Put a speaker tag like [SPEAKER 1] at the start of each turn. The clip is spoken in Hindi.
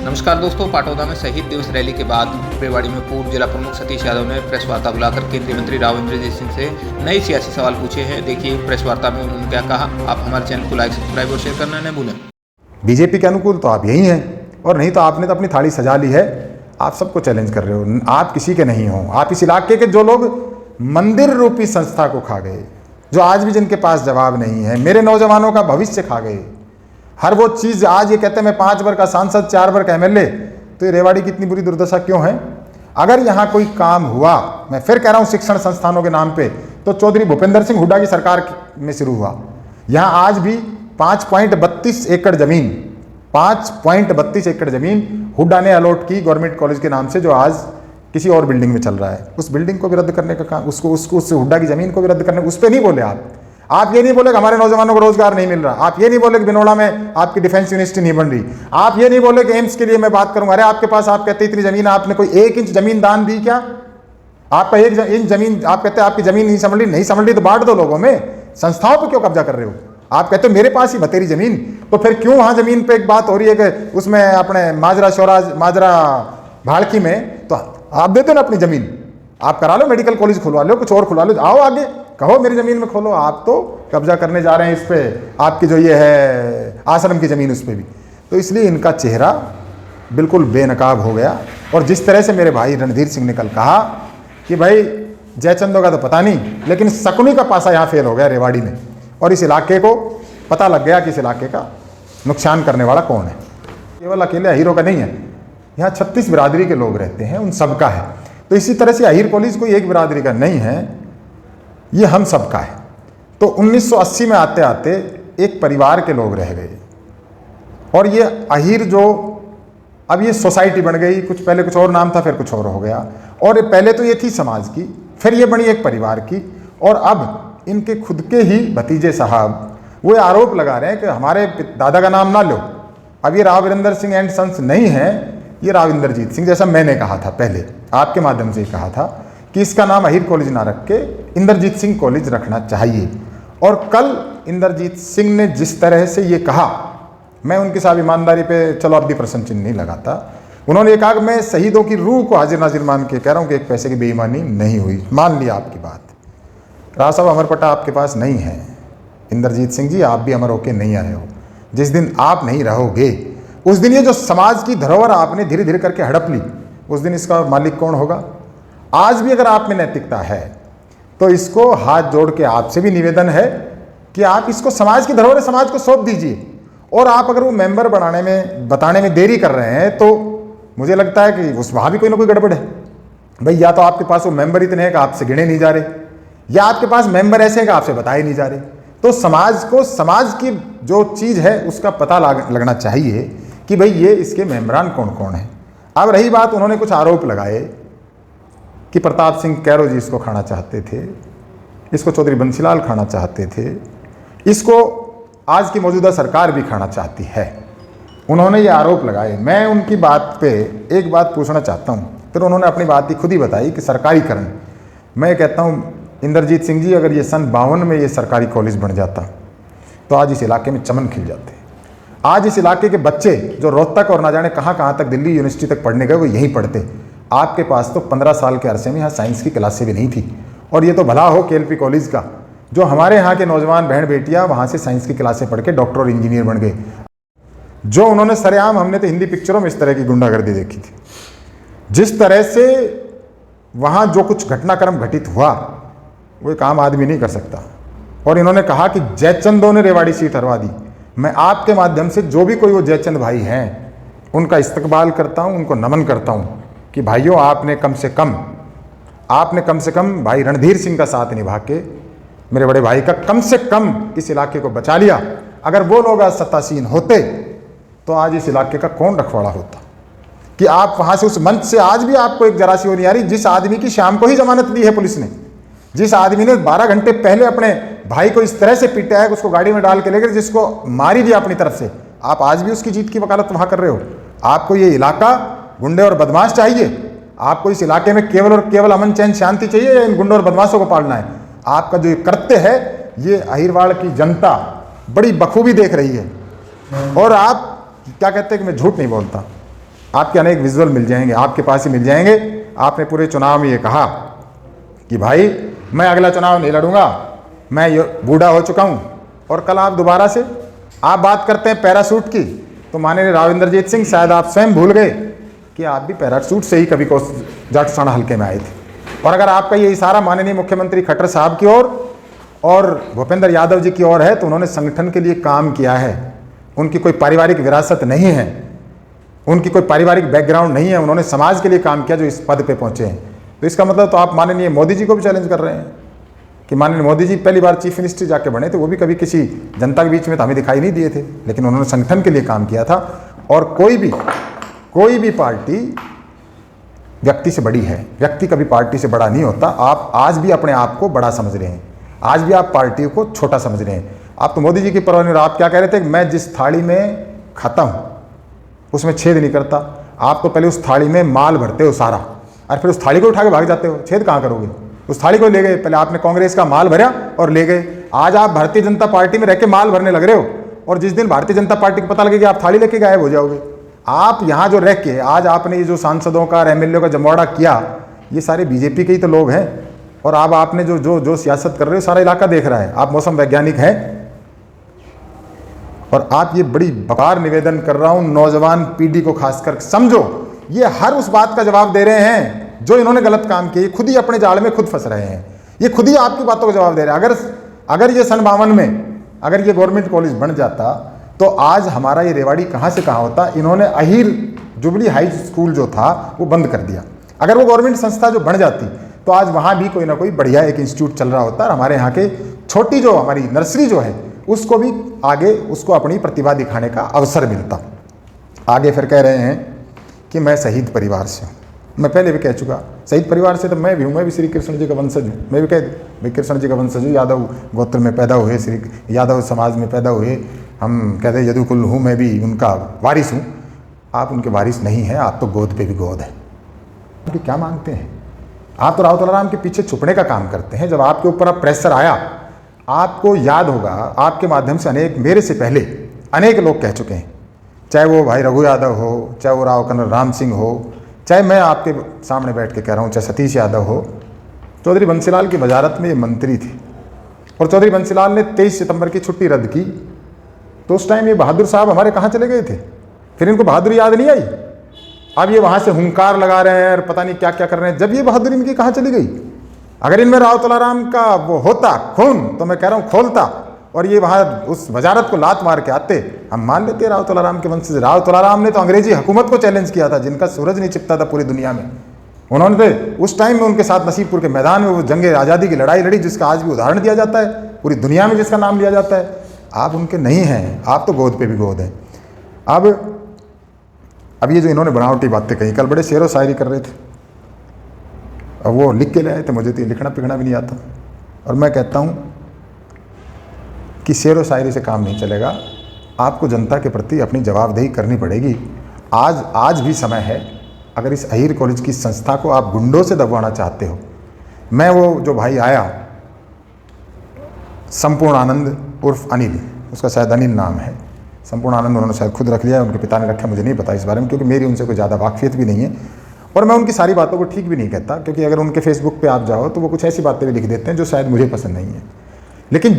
[SPEAKER 1] नमस्कार दोस्तों, पाटौदा में शहीद दिवस रैली के बाद रेवाड़ी में पूर्व जिला प्रमुख सतीश यादव ने प्रेस वार्ता बुलाकर केंद्रीय मंत्री राव इंद्रजीत सिंह से नए सियासी सवाल पूछे हैं। देखिए प्रेस वार्ता में उन्होंने क्या कहा। आप हमारे चैनल को लाइक, सब्सक्राइब और शेयर करना न भूलें।
[SPEAKER 2] बीजेपी के अनुकूल तो आप यही हैं, और नहीं तो आपने तो अपनी थाली सजा ली है। आप सबको चैलेंज कर रहे हो, आप किसी के नहीं हो। आप इस इलाके के जो लोग मंदिर रूपी संस्था को खा गए, जो आज भी जिनके पास जवाब नहीं है, मेरे नौजवानों का भविष्य खा गए, हर वो चीज़ आज ये कहते हैं मैं 5 बार का सांसद, 4 बार का एमएलए, तो ये रेवाड़ी की इतनी बुरी दुर्दशा क्यों है? अगर यहाँ कोई काम हुआ, मैं फिर कह रहा हूँ शिक्षण संस्थानों के नाम पे, तो चौधरी भूपेंद्र सिंह हुड्डा की सरकार में शुरू हुआ। यहाँ आज भी 5.32 एकड़ जमीन 5.32 एकड़ जमीन हुड्डा ने अलॉट की गवर्नमेंट कॉलेज के नाम से, जो आज किसी और बिल्डिंग में चल रहा है। उस बिल्डिंग को भी रद्द करने का काम, उस हुड्डा की जमीन को भी रद्द करने, उस पर नहीं बोले आप ये नहीं बोले कि हमारे नौजवानों को रोजगार नहीं मिल रहा। आप ये नहीं बोले कि बिनोड़ा में आपकी डिफेंस यूनिवर्सिटी नहीं बन रही। आप ये नहीं बोले कि एम्स के लिए मैं बात करूंगा। अरे आपके पास, आप कहते इतनी जमीन, आपने कोई 1 इंच जमीन दान दी क्या? आपका 1 इंच जमीन, आप कहते आपकी जमीन नहीं संभल रही तो बांट दो लोगों में। संस्थाओं पर क्यों कब्जा कर रहे हो? आप कहते हो मेरे पास ही बतेरी जमीन, तो फिर क्यों वहां जमीन पे एक बात हो रही है कि उसमें अपने माजरा भाड़की में, तो आप देते ना अपनी जमीन, आप करा लो, मेडिकल कॉलेज खुलवा लो, कुछ और खुलवा लो, आओ आगे कहो मेरी जमीन में खोलो। आप तो कब्जा करने जा रहे हैं इस पे, आपकी जो ये है आश्रम की जमीन, उस पे भी। तो इसलिए इनका चेहरा बिल्कुल बेनकाब हो गया। और जिस तरह से मेरे भाई रणधीर सिंह ने कल कहा कि भाई जयचंदों का तो पता नहीं, लेकिन शकुनी का पासा यहाँ फेल हो गया रेवाड़ी में, और इस इलाके को पता लग गया कि इस इलाके का नुकसान करने वाला कौन है। केवल अकेले अहीरों का नहीं है, यहाँ 36 बिरादरी के लोग रहते हैं, उन सबका है। तो इसी तरह से अहीर कॉलेज कोई एक बिरादरी का नहीं है, ये हम सबका है। तो 1980 में आते आते एक परिवार के लोग रह गए, और ये अहीर जो अब ये सोसाइटी बन गई, कुछ पहले कुछ और नाम था, फिर कुछ और हो गया। और पहले तो ये थी समाज की, फिर ये बनी एक परिवार की, और अब इनके खुद के ही भतीजे साहब वो आरोप लगा रहे हैं कि हमारे दादा का नाम ना लो। अब ये राव इंद्र सिंह एंड सन्स नहीं है, ये राव इंद्रजीत सिंह, जैसा मैंने कहा था पहले, आपके माध्यम से ही कहा था कि इसका नाम अहीर कॉलेज ना रख के इंद्रजीत सिंह कॉलेज रखना चाहिए। और कल इंद्रजीत सिंह ने जिस तरह से ये कहा, मैं उनके साथ ईमानदारी पे चलो अब भी प्रश्न चिन्ह नहीं लगाता। उन्होंने ये कहा कि मैं शहीदों की रूह को हाजिर नाजिर मान के कह रहा हूँ कि 1 पैसे की बेईमानी नहीं हुई। मान लिया आपकी बात, राव साहब अमर पट्टा आपके पास नहीं है। इंद्रजीत सिंह जी, आप भी अमर होके नहीं आए हो। जिस दिन आप नहीं रहोगे, उस दिन ये जो समाज की धरोहर आपने धीरे धीरे करके हड़प ली, उस दिन इसका मालिक कौन होगा? आज भी अगर आप में नैतिकता है तो इसको हाथ जोड़ के आपसे भी निवेदन है कि आप इसको समाज की धरोहर समाज को सौंप दीजिए। और आप अगर वो मेंबर बताने में देरी कर रहे हैं, तो मुझे लगता है कि उस वहाँ भी कोई ना कोई गड़बड़ है। भाई या तो आपके पास वो मेंबर इतने हैं कि आपसे गिने नहीं जा रहे, या आपके पास मेंबर ऐसे हैं कि आपसे बताए नहीं जा रहे। तो समाज की जो चीज़ है उसका पता लगना चाहिए कि भाई ये इसके मेंबरान कौन कौन है। अब रही बात, उन्होंने कुछ आरोप लगाए कि प्रताप सिंह कैरो जी इसको खाना चाहते थे, इसको चौधरी बंसीलाल खाना चाहते थे, इसको आज की मौजूदा सरकार भी खाना चाहती है। उन्होंने ये आरोप लगाए। मैं उनकी बात पे एक बात पूछना चाहता हूँ, फिर उन्होंने अपनी बात ही खुद ही बताई कि सरकारीकरण। मैं कहता हूँ इंद्रजीत सिंह जी, अगर ये सन 52 में ये सरकारी कॉलेज बन जाता तो आज इस इलाके में चमन खिल जाते। आज इस इलाके के बच्चे जो रोहतक और ना जाने कहाँ कहाँ तक, दिल्ली यूनिवर्सिटी तक पढ़ने गए, वो यहीं पढ़ते। आपके पास तो 15 साल के अरसे में यहाँ साइंस की क्लासें भी नहीं थी। और ये तो भला हो केएलपी कॉलेज का, जो हमारे यहाँ के नौजवान बहन बेटियाँ वहाँ से साइंस की क्लासें पढ़ के डॉक्टर और इंजीनियर बन गए। जो उन्होंने सरेआम, हमने तो हिंदी पिक्चरों में इस तरह की गुंडागर्दी देखी थी। जिस तरह से वहाँ जो कुछ घटनाक्रम घटित हुआ, वो एक आम आदमी नहीं कर सकता। और इन्होंने कहा कि जयचंदों ने रेवाड़ी सीट हरवा दी। मैं आपके माध्यम से जो भी कोई वो जयचंद भाई हैं, उनका इस्तकबाल करता हूँ, उनको नमन करता हूँ कि भाइयों, आपने कम से कम भाई रणधीर सिंह का साथ निभा के मेरे बड़े भाई का कम से कम इस इलाके को बचा लिया। अगर वो लोग आज सत्तासीन होते तो आज इस इलाके का कौन रखवाड़ा होता? कि आप वहाँ से, उस मंच से आज भी आपको एक जरा सी वो नहीं आ रही। जिस आदमी की शाम को ही जमानत दी है पुलिस ने, जिस आदमी ने 12 घंटे पहले अपने भाई को इस तरह से पीटा है कि उसको गाड़ी में डाल के लेकर, जिसको मार ही दिया अपनी तरफ से, आप आज भी उसकी जीत की वकालत वहाँ कर रहे हो। आपको ये इलाका गुंडे और बदमाश चाहिए? आपको इस इलाके में केवल और केवल अमन चैन शांति चाहिए, या इन गुंडों और बदमाशों को पालना है? आपका जो कृत्य है, ये अहीरवाड़ की जनता बड़ी बखूबी देख रही है। और आप क्या कहते हैं कि मैं झूठ नहीं बोलता, आपके अनेक विजुअल मिल जाएंगे, आपके पास ही मिल जाएंगे। आपने पूरे चुनाव में ये कहा कि भाई मैं अगला चुनाव नहीं लड़ूंगा, मैं बूढ़ा हो चुका हूं, और कल आप दोबारा से आप बात करते हैं पैराशूट की, तो माननीय राव इंद्रजीत सिंह शायद आप स्वयं भूल गए कि आप भी पैराशूट से ही कभी को जाटसाना हल्के में आए थे। और अगर आपका ये इशारा माननीय मुख्यमंत्री खट्टर साहब की ओर और भूपेंद्र यादव जी की ओर है, तो उन्होंने संगठन के लिए काम किया है, उनकी कोई पारिवारिक विरासत नहीं है, उनकी कोई पारिवारिक बैकग्राउंड नहीं है, उन्होंने समाज के लिए काम किया जो इस पद पे पहुंचे हैं। तो इसका मतलब तो आप माननीय मोदी जी को भी चैलेंज कर रहे हैं कि माननीय मोदी जी पहली बार चीफ मिनिस्टर जाके बने थे, वो भी कभी किसी जनता के बीच में तो हमें दिखाई नहीं दिए थे, लेकिन उन्होंने संगठन के लिए काम किया था। और कोई भी पार्टी व्यक्ति से बड़ी है, व्यक्ति कभी पार्टी से बड़ा नहीं होता। आप आज भी अपने आप को बड़ा समझ रहे हैं, आज भी आप पार्टी को छोटा समझ रहे हैं। आप तो मोदी जी की परवाह नहीं। आप क्या कह रहे थे कि मैं जिस थाली में खाता हूं उसमें छेद नहीं करता। आप तो पहले उस थाली में माल भरते हो सारा, और फिर उस थाली को उठा के भाग जाते हो, छेद कहाँ करोगे? उस थाली को ले गए, पहले आपने कांग्रेस का माल भरा और ले गए। आज आप भारतीय जनता पार्टी में रह के माल भरने लग रहे हो, और जिस दिन भारतीय जनता पार्टी को पता लगेगा आप थाली लेके गायब हो जाओगे। आप यहाँ जो रह के आज आपने ये जो सांसदों का और एमएलए का जमवाड़ा किया, ये सारे बीजेपी के ही तो लोग हैं। और अब आपने जो सियासत कर रहे हो सारा इलाका देख रहा है। आप मौसम वैज्ञानिक हैं, और आप ये बड़ी बकार निवेदन कर रहा हूं नौजवान पीढ़ी को खासकर समझो, ये हर उस बात का जवाब दे रहे हैं जो इन्होंने गलत काम किए, खुद ही अपने जाल में खुद फंस रहे हैं, ये खुद ही आपकी बातों का जवाब दे रहे हैं। अगर ये सन 52 में अगर ये गवर्नमेंट कॉलेज बन जाता तो आज हमारा ये रेवाड़ी कहाँ से कहाँ होता। इन्होंने अहीर जुबली हाई स्कूल जो था वो बंद कर दिया। अगर वो गवर्नमेंट संस्था जो बन जाती तो आज वहाँ भी कोई ना कोई बढ़िया एक इंस्टीट्यूट चल रहा होता, और हमारे यहाँ के छोटी जो हमारी नर्सरी जो है उसको भी आगे उसको अपनी प्रतिभा दिखाने का अवसर मिलता। आगे फिर कह रहे हैं कि मैं शहीद परिवार से हूँ। मैं पहले भी कह चुका, शहीद परिवार से तो मैं भी हूँ, मैं भी श्री कृष्ण जी का वंशज हूँ। मैं भी भाई कृष्ण जी का वंशज हूँ, यादव गोत्र में पैदा हुए, श्री यादव समाज में पैदा हुए, हम कहते हैं यदुकुल हूँ, मैं भी उनका वारिस हूँ। आप उनके वारिस नहीं हैं, आप तो गोद पे भी गोद है। तो क्या मांगते हैं आप? तो राव तुलाराम के पीछे छुपने का काम करते हैं। जब आपके ऊपर अब प्रेशर आया, आपको याद होगा आपके माध्यम से अनेक, मेरे से पहले अनेक लोग कह चुके हैं, चाहे वो भाई रघु यादव हो, चाहे वो राव कर्नल राम सिंह हो, चाहे मैं आपके सामने बैठ के कह रहा हूँ, चाहे सतीश यादव हो, चौधरी बंसीलाल की वजारत में ये मंत्री थे, और चौधरी बंसीलाल ने 23 सितंबर की छुट्टी रद्द की, तो उस टाइम ये बहादुर साहब हमारे कहाँ चले गए थे? फिर इनको बहादुरी याद नहीं आई। अब ये वहाँ से हुंकार लगा रहे हैं और पता नहीं क्या क्या कर रहे हैं। जब ये बहादुरी इनकी कहाँ चली गई? अगर इनमें राव तुलाराम का वो होता खून, तो मैं कह रहा हूँ खोलता, और ये वहाँ उस वजारत को लात मार के आते, हम मान लेते राव तुलाराम के वंश से। राव तुलाराम ने तो अंग्रेजी हुकूमत को चैलेंज किया था, जिनका सूरज नहीं छिपता था पूरी दुनिया में। उन्होंने तो उस टाइम में उनके साथ नसीबपुर के मैदान में वो जंग आज़ादी की लड़ाई लड़ी, जिसका आज भी उदाहरण दिया जाता है, पूरी दुनिया में जिसका नाम लिया जाता है। आप उनके नहीं हैं, आप तो गोद पे भी गोद हैं। अब ये जो इन्होंने बनावटी बातें कही, कल बड़े शेरो शायरी कर रहे थे, अब वो लिख के ले आए थे, मुझे तो लिखना पिखना भी नहीं आता। और मैं कहता हूँ कि शेरो शायरी से काम नहीं चलेगा, आपको जनता के प्रति अपनी जवाबदेही करनी पड़ेगी। आज भी समय है। अगर इस अहीर कॉलेज की संस्था को आप गुंडों से दबवाना चाहते हो, मैं वो जो भाई आया संपूर्ण आनंद उर्फ अनिल, उसका शायद अनिल नाम है, संपूर्ण आनंद उन्होंने शायद खुद रख लिया है, उनके पिता ने रखा, मुझे नहीं पता इस बारे में, क्योंकि मेरी उनसे कोई ज़्यादा वाकफियत भी नहीं है। और मैं उनकी सारी बातों को ठीक भी नहीं कहता, क्योंकि अगर उनके फेसबुक पे आप जाओ तो वो कुछ ऐसी बातें भी लिख देते हैं जो शायद मुझे पसंद नहीं है। लेकिन